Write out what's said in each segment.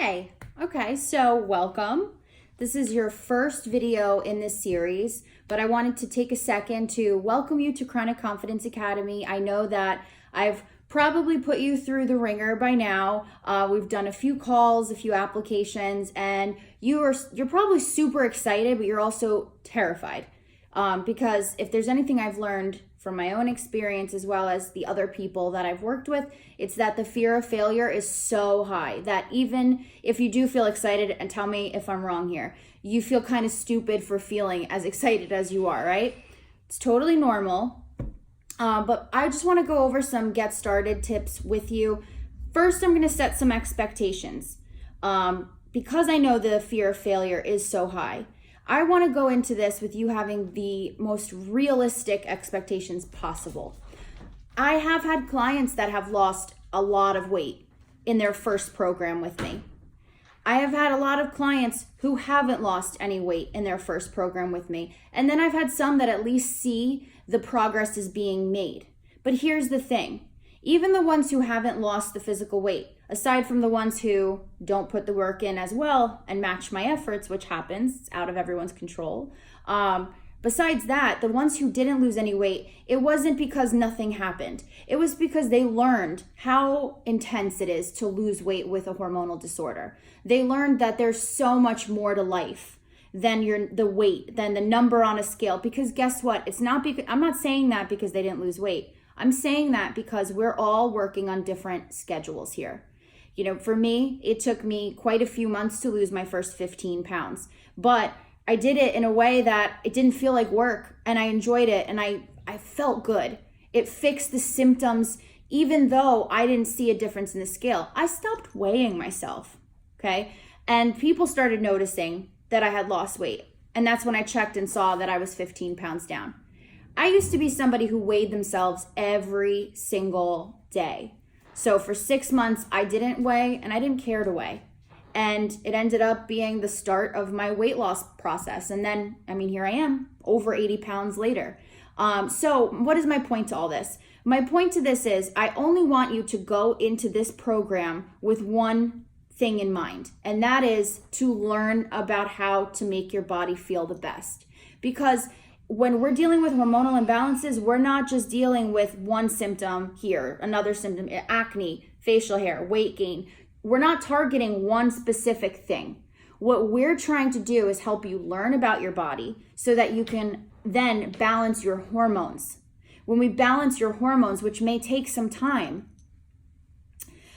Hey, okay, so welcome. This is your first video in this series, but I wanted to take a second to welcome you to Chronic Confidence Academy. I know that I've probably put you through the ringer by now. We've done a few calls, a few applications, and you're probably super excited, but you're also terrified. Because if there's anything I've learned from my own experience as well as the other people that I've worked with, it's that the fear of failure is so high that even if you do feel excited, and tell me if I'm wrong here, you feel kind of stupid for feeling as excited as you are, right? It's totally normal. But I just want to go over some get started tips with you. First, I'm going to set some expectations. Because I know the fear of failure is so high, I want to go into this with you having the most realistic expectations possible. I have had clients that have lost a lot of weight in their first program with me. I have had a lot of clients who haven't lost any weight in their first program with me. And then I've had some that at least see the progress is being made. But here's the thing. Even the ones who haven't lost the physical weight, aside from the ones who don't put the work in as well and match my efforts, which happens, it's out of everyone's control. Besides that, the ones who didn't lose any weight, it wasn't because nothing happened. It was because they learned how intense it is to lose weight with a hormonal disorder. They learned that there's so much more to life than the weight, than the number on a scale. Because guess what? I'm not saying that because they didn't lose weight. I'm saying that because we're all working on different schedules here. You know, for me, it took me quite a few months to lose my first 15 pounds, but I did it in a way that it didn't feel like work, and I enjoyed it, and I felt good. It fixed the symptoms, even though I didn't see a difference in the scale. I stopped weighing myself, okay? And people started noticing that I had lost weight, and that's when I checked and saw that I was 15 pounds down. I used to be somebody who weighed themselves every single day. So for 6 months, I didn't weigh and I didn't care to weigh. And it ended up being the start of my weight loss process. And then, here I am, over 80 pounds later. So what is my point to all this? My point to this is I only want you to go into this program with one thing in mind. And that is to learn about how to make your body feel the best. Because when we're dealing with hormonal imbalances, we're not just dealing with one symptom here, another symptom, acne, facial hair, weight gain. We're not targeting one specific thing. What we're trying to do is help you learn about your body so that you can then balance your hormones. When we balance your hormones, which may take some time,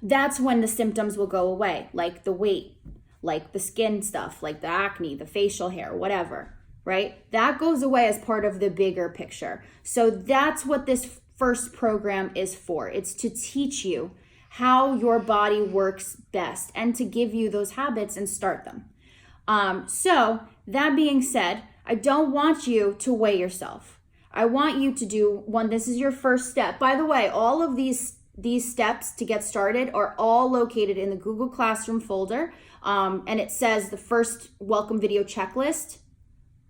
that's when the symptoms will go away, like the weight, like the skin stuff, like the acne, the facial hair, whatever. Right? That goes away as part of the bigger picture. So that's what this first program is for. It's to teach you how your body works best and to give you those habits and start them. So that being said, I don't want you to weigh yourself. I want you to do one. This is your first step. By the way, all of these steps to get started are all located in the Google Classroom folder. And it says the first welcome video checklist.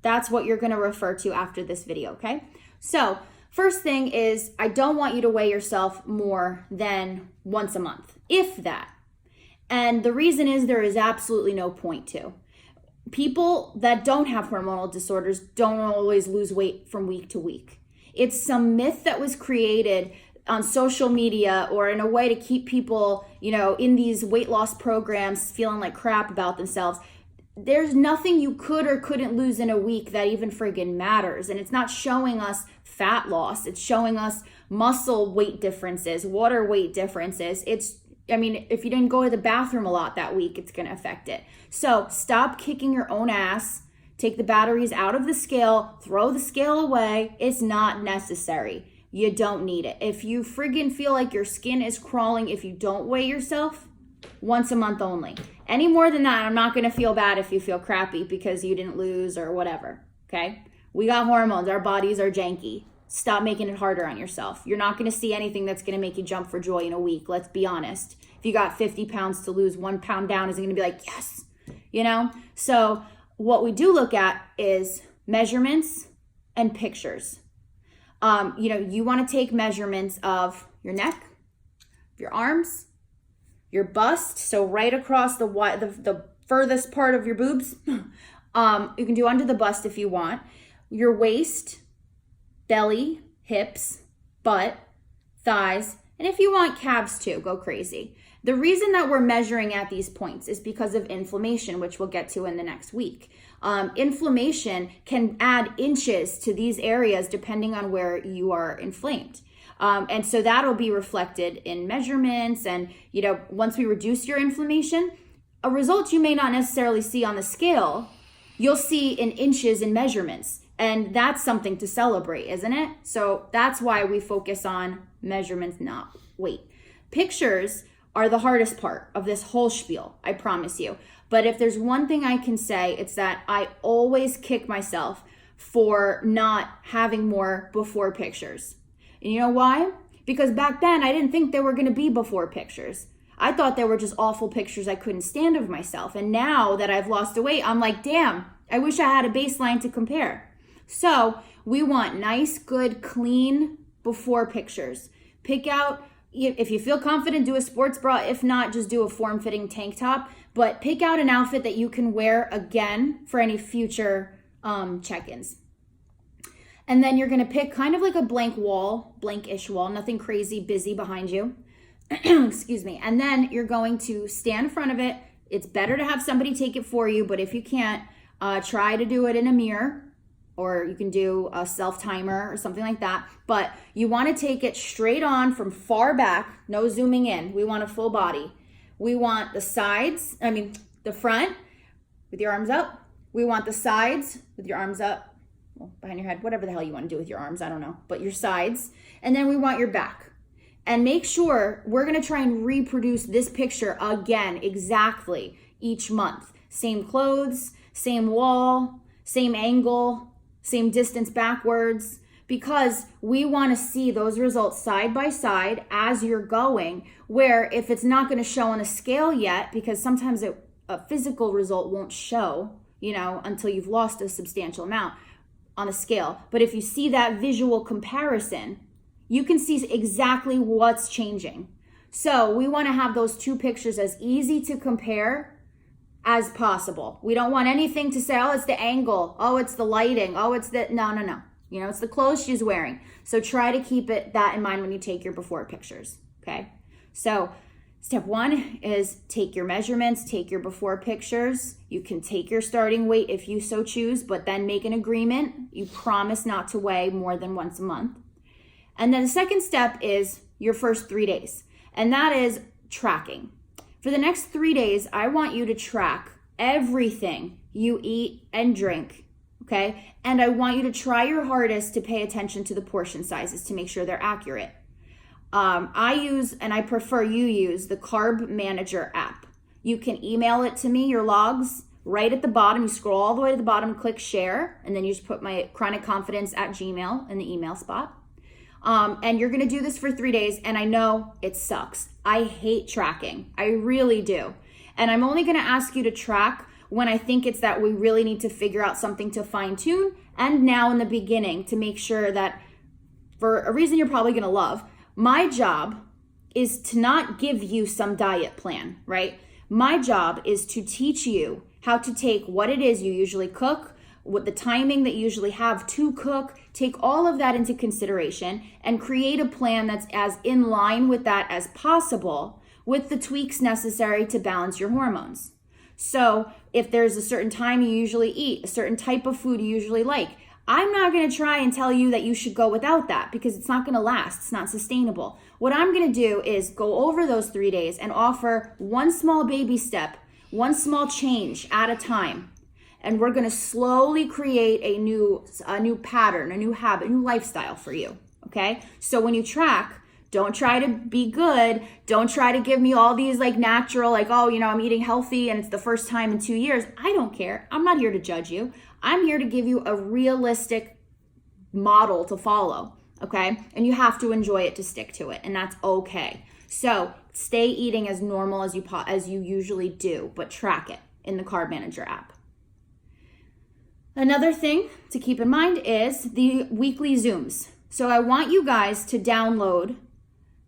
That's what you're going to refer to after this video, okay? So first thing is I don't want you to weigh yourself more than once a month, if that. And the reason is there is absolutely no point to. People that don't have hormonal disorders don't always lose weight from week to week. It's some myth that was created on social media or in a way to keep people, in these weight loss programs feeling like crap about themselves. There's nothing you could or couldn't lose in a week that even friggin' matters. And it's not showing us fat loss. It's showing us muscle weight differences, water weight differences. If you didn't go to the bathroom a lot that week, it's going to affect it. So stop kicking your own ass. Take the batteries out of the scale. Throw the scale away. It's not necessary. You don't need it. If you friggin' feel like your skin is crawling if you don't weigh yourself, once a month only. Any more than that, I'm not going to feel bad if you feel crappy because you didn't lose or whatever, okay? We got hormones. Our bodies are janky. Stop making it harder on yourself. You're not going to see anything that's going to make you jump for joy in a week. Let's be honest. If you got 50 pounds to lose, 1 pound down isn't going to be like, yes, So what we do look at is measurements and pictures. You want to take measurements of your neck, your arms, your bust, so right across the furthest part of your boobs. You can do under the bust if you want. Your waist, belly, hips, butt, thighs, and if you want calves too, go crazy. The reason that we're measuring at these points is because of inflammation, which we'll get to in the next week. Inflammation can add inches to these areas depending on where you are inflamed. And so that'll be reflected in measurements. And, once we reduce your inflammation, a result you may not necessarily see on the scale, you'll see in inches in measurements. And that's something to celebrate, isn't it? So that's why we focus on measurements, not weight. Pictures are the hardest part of this whole spiel, I promise you. But if there's one thing I can say, it's that I always kick myself for not having more before pictures. And you know why? Because back then I didn't think there were going to be before pictures. I thought there were just awful pictures I couldn't stand of myself. And now that I've lost the weight, I'm like, damn, I wish I had a baseline to compare. So we want nice, good, clean before pictures. Pick out, if you feel confident, do a sports bra. If not, just do a form-fitting tank top. But pick out an outfit that you can wear again for any future check-ins. And then you're going to pick kind of like a blank-ish wall, nothing crazy busy behind you. Excuse me. And then you're going to stand in front of it. It's better to have somebody take it for you, but if you can't, try to do it in a mirror, or you can do a self-timer or something like that. But you want to take it straight on from far back, no zooming in. We want a full body. We want the front with your arms up. We want the sides with your arms up, behind your head, whatever the hell you want to do with your arms, I don't know, but your sides. And then we want your back. And make sure we're going to try and reproduce this picture again exactly each month. Same clothes, same wall, same angle, same distance backwards, because we want to see those results side by side as you're going, where if it's not going to show on a scale yet, because sometimes a physical result won't show, until you've lost a substantial amount on a scale. But if you see that visual comparison, you can see exactly what's changing. So we want to have those two pictures as easy to compare as possible. We don't want anything to say, oh, it's the angle, oh, it's the lighting, oh, it's the, no. It's the clothes she's wearing. So try to keep that in mind when you take your before pictures, okay? So step one is take your measurements, take your before pictures. You can take your starting weight if you so choose, but then make an agreement. You promise not to weigh more than once a month. And then the second step is your first 3 days, and that is tracking. For the next 3 days, I want you to track everything you eat and drink, okay? And I want you to try your hardest to pay attention to the portion sizes to make sure they're accurate. I use, and I prefer you use, the Carb Manager app. You can email it to me, your logs, right at the bottom. You scroll all the way to the bottom, click share, and then you just put my chronicconfidence@gmail in the email spot. And you're going to do this for 3 days. And I know it sucks. I hate tracking. I really do. And I'm only going to ask you to track when I think it's that we really need to figure out something to fine tune. And now in the beginning to make sure that, for a reason you're probably going to love, my job is to not give you some diet plan, right? My job is to teach you how to take what it is you usually cook, what the timing that you usually have to cook, take all of that into consideration and create a plan that's as in line with that as possible, with the tweaks necessary to balance your hormones. So if there's a certain time you usually eat, a certain type of food you usually like, I'm not going to try and tell you that you should go without that, because it's not going to last. It's not sustainable. What I'm going to do is go over those 3 days and offer one small baby step, one small change at a time. And we're going to slowly create a new pattern, a new habit, a new lifestyle for you, okay? So when you track, don't try to be good. Don't try to give me all these natural, I'm eating healthy and it's the first time in 2 years. I don't care. I'm not here to judge you. I'm here to give you a realistic model to follow, okay? And you have to enjoy it to stick to it, and that's okay. So stay eating as normal as you usually do, but track it in the Carb Manager app. Another thing to keep in mind is the weekly Zooms. So I want you guys to download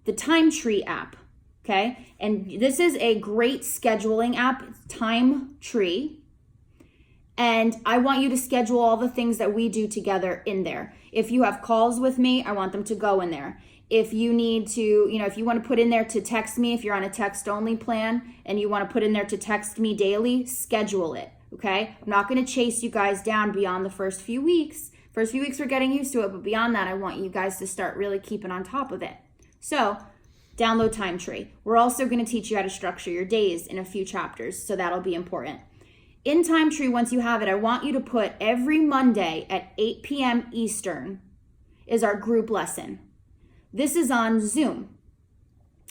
the Time Tree app, okay? And this is a great scheduling app, Time Tree. And I want you to schedule all the things that we do together in there. If you have calls with me, I want them to go in there. If you need to, if you want to put in there to text me, if you're on a text only plan and you want to put in there to text me daily, schedule it, okay? I'm not going to chase you guys down beyond the first few weeks. First few weeks we're getting used to it, but beyond that, I want you guys to start really keeping on top of it. So download Time Tree. We're also going to teach you how to structure your days in a few chapters, so that'll be important. In Time Tree, once you have it, I want you to put every Monday at 8 p.m. Eastern is our group lesson. This is on Zoom.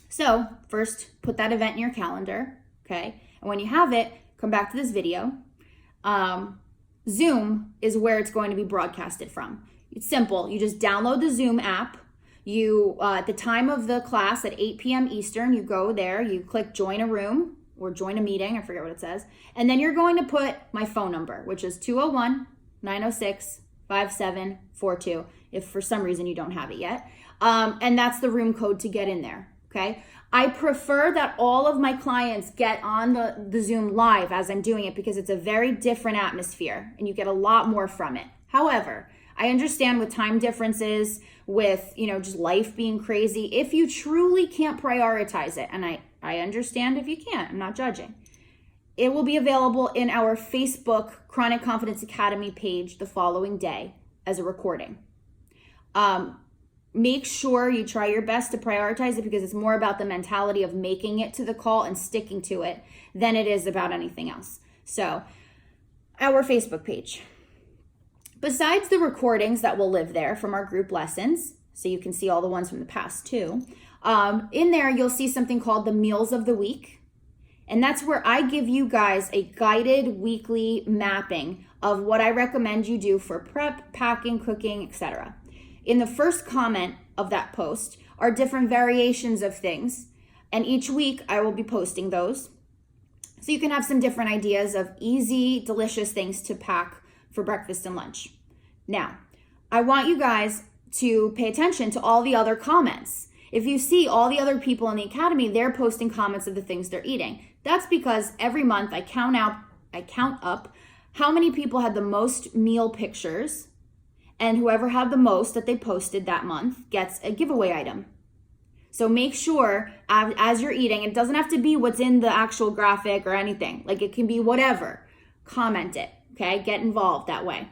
So first, put that event in your calendar, okay? And when you have it, come back to this video. Zoom is where it's going to be broadcasted from. It's simple. You just download the Zoom app. You, at the time of the class at 8 p.m. Eastern, you go there, you click join a room or join a meeting, I forget what it says. And then you're going to put my phone number, which is 201-906-5742, if for some reason you don't have it yet. And that's the room code to get in there, okay? I prefer that all of my clients get on the Zoom live as I'm doing it because it's a very different atmosphere and you get a lot more from it. However, I understand with time differences, with, just life being crazy, if you truly can't prioritize it, and I understand if you can't, I'm not judging, it will be available in our Facebook Chronic Confidence Academy page the following day as a recording. Make sure you try your best to prioritize it because it's more about the mentality of making it to the call and sticking to it than it is about anything else. So, our Facebook page. Besides the recordings that will live there from our group lessons, so you can see all the ones from the past too, in there you'll see something called the Meals of the Week. And that's where I give you guys a guided weekly mapping of what I recommend you do for prep, packing, cooking, etc. In the first comment of that post are different variations of things, and each week I will be posting those. So you can have some different ideas of easy, delicious things to pack for breakfast and lunch. Now, I want you guys to pay attention to all the other comments. If you see all the other people in the academy, they're posting comments of the things they're eating. That's because every month I count up how many people had the most meal pictures, and whoever had the most that they posted that month gets a giveaway item. So make sure as you're eating, it doesn't have to be what's in the actual graphic or anything. Like it can be whatever. Comment it, okay? Get involved that way.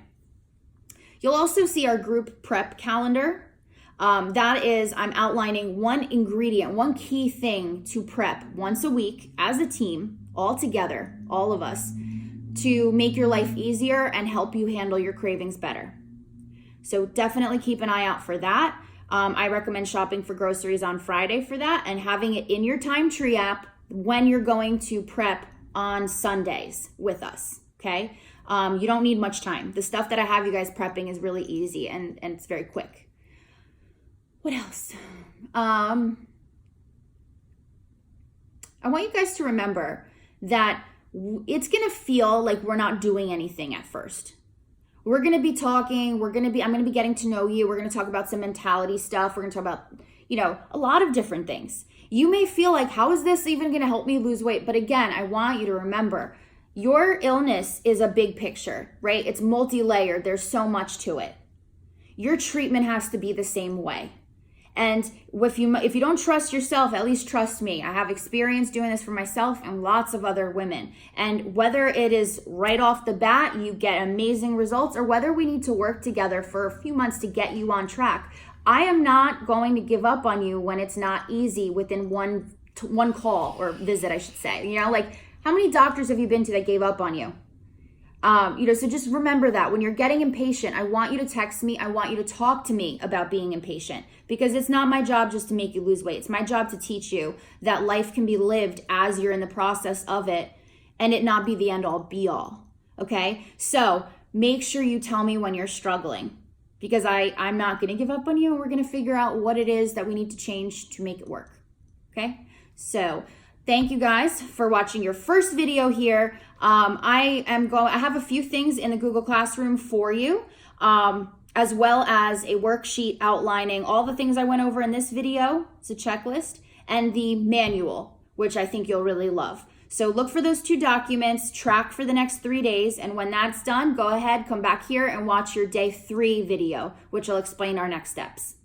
You'll also see our group prep calendar. That is, I'm outlining one ingredient, one key thing to prep once a week as a team, all together, all of us, to make your life easier and help you handle your cravings better. So definitely keep an eye out for that. I recommend shopping for groceries on Friday for that and having it in your Time Tree app when you're going to prep on Sundays with us, okay? You don't need much time. The stuff that I have you guys prepping is really easy and it's very quick. What else? I want you guys to remember that it's going to feel like we're not doing anything at first. We're going to be talking, I'm going to be getting to know you. We're going to talk about some mentality stuff. We're going to talk about, a lot of different things. You may feel like, how is this even going to help me lose weight? But again, I want you to remember, your illness is a big picture, right? It's multi-layered. There's so much to it. Your treatment has to be the same way. And if you don't trust yourself, at least trust me. I have experience doing this for myself and lots of other women. And whether it is right off the bat, you get amazing results, or whether we need to work together for a few months to get you on track, I am not going to give up on you when it's not easy within one call or visit, I should say. How many doctors have you been to that gave up on you? So just remember that when you're getting impatient, I want you to text me. I want you to talk to me about being impatient, because it's not my job just to make you lose weight. It's my job to teach you that life can be lived as you're in the process of it and it not be the end all be all. Okay. So make sure you tell me when you're struggling, because I'm not going to give up on you, and we're going to figure out what it is that we need to change to make it work. Okay. So thank you guys for watching your first video here. I have a few things in the Google Classroom for you, as well as a worksheet outlining all the things I went over in this video. It's a checklist. and the manual, which I think you'll really love. So look for those 2 documents, track for the next 3 days, and when that's done, go ahead, come back here and watch your day 3 video, which will explain our next steps.